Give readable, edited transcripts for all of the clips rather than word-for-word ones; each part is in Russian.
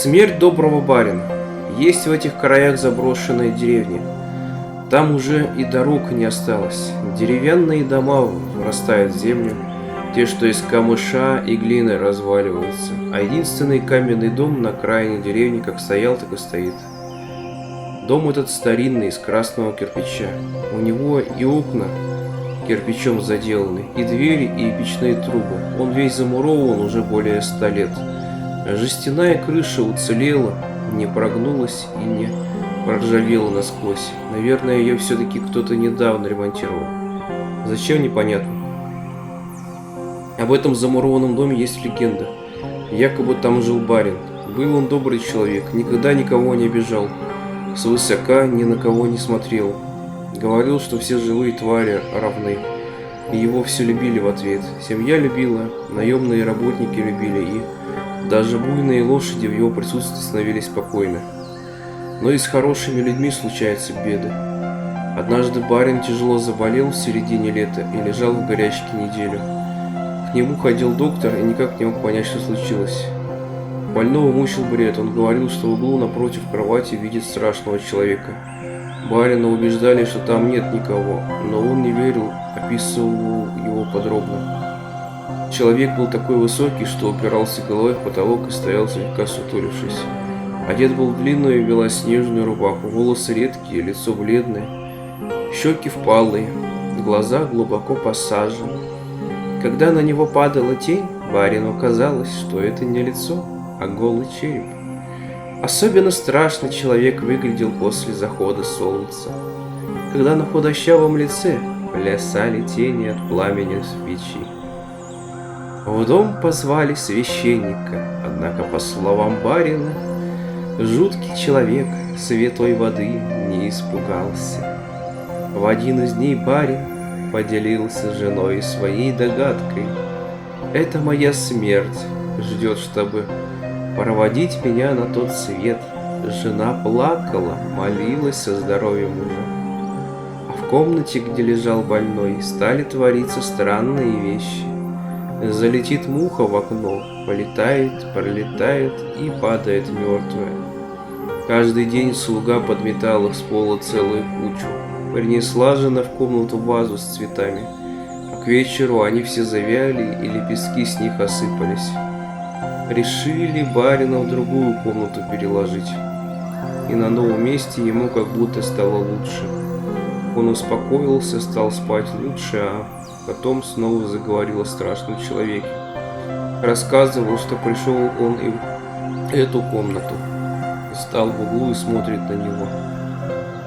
Смерть доброго барина. Есть в этих краях заброшенная деревня. Там уже и дорог не осталось. Деревянные дома врастают в землю, те, что из камыша и глины разваливаются, а единственный каменный дом на окраине деревни как стоял, так и стоит. Дом этот старинный, из красного кирпича. У него и окна кирпичом заделаны, и двери, и печные трубы. Он весь замурован уже более 100 лет. Жестяная крыша уцелела, не прогнулась и не проржавела насквозь. Наверное, ее все-таки кто-то недавно ремонтировал. Зачем, непонятно. Об этом замурованном доме есть легенда. Якобы там жил барин. Был он добрый человек, никогда никого не обижал, свысока ни на кого не смотрел. Говорил, что все живые твари равны, и его все любили в ответ. Семья любила, наемные работники любили, и даже буйные лошади в его присутствии становились спокойны. Но и с хорошими людьми случаются беды. Однажды барин тяжело заболел в середине лета и лежал в горячке неделю. К нему ходил доктор и никак не мог понять, что случилось. Больного мучил бред. Он говорил, что в углу напротив кровати видит страшного человека. Барина убеждали, что там нет никого, но он не верил, описывал его подробно. Человек был такой высокий, что упирался головой в потолок и стоял слегка сутулившись. Одет был в длинную белоснежную рубаху, волосы редкие, лицо бледное, щеки впалые, глаза глубоко посажены. Когда на него падала тень, барину казалось, что это не лицо, а голый череп. Особенно страшно человек выглядел после захода солнца, когда на худощавом лице плясали тени от пламени свечи. В дом позвали священника, однако, по словам барина, жуткий человек святой воды не испугался. В один из дней барин поделился с женой своей догадкой. «Это моя смерть ждет, чтобы проводить меня на тот свет». Жена плакала, молилась о здоровье мужа. А в комнате, где лежал больной, стали твориться странные вещи. Залетит муха в окно, полетает, пролетает и падает мертвая. Каждый день слуга подметал их с пола целую кучу. Принесла жена в комнату вазу с цветами, а к вечеру они все завяли и лепестки с них осыпались. Решили барина в другую комнату переложить, и на новом месте ему как будто стало лучше. Он успокоился, стал спать лучше, а потом снова заговорил о страшном человеке. Рассказывал, что пришел он и в эту комнату, встал в углу и смотрит на него.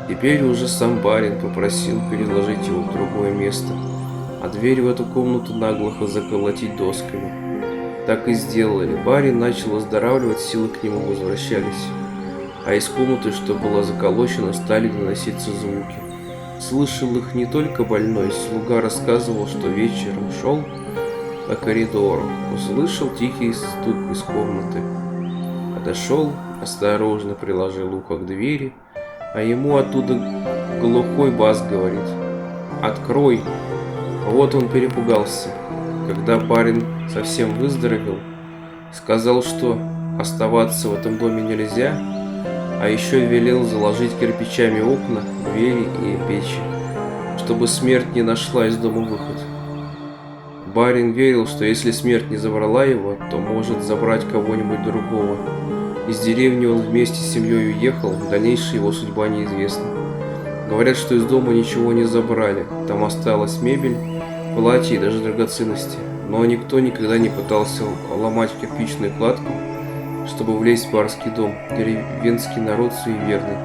Теперь уже сам барин попросил переложить его в другое место, а дверь в эту комнату наглухо заколотить досками. Так и сделали. Барин начал выздоравливать, силы к нему возвращались, а из комнаты, что была заколочена, стали доноситься звуки. Слышал их не только больной. Слуга рассказывал, что вечером шел по коридору, услышал тихий стук из комнаты. Подошел, осторожно приложил ухо к двери, а ему оттуда глухой бас говорит: «Открой!» Вот он перепугался. Когда барин совсем выздоровел, сказал, что оставаться в этом доме нельзя, а еще велел заложить кирпичами окна, двери и печи, чтобы смерть не нашла из дома выход. Барин верил, что если смерть не забрала его, то может забрать кого-нибудь другого. Из деревни он вместе с семьей уехал, дальнейшая его судьба неизвестна. Говорят, что из дома ничего не забрали, там осталась мебель, платья и даже драгоценности, но никто никогда не пытался ломать кирпичную кладку, чтобы влезть в барский дом. Деревенский народ суеверный.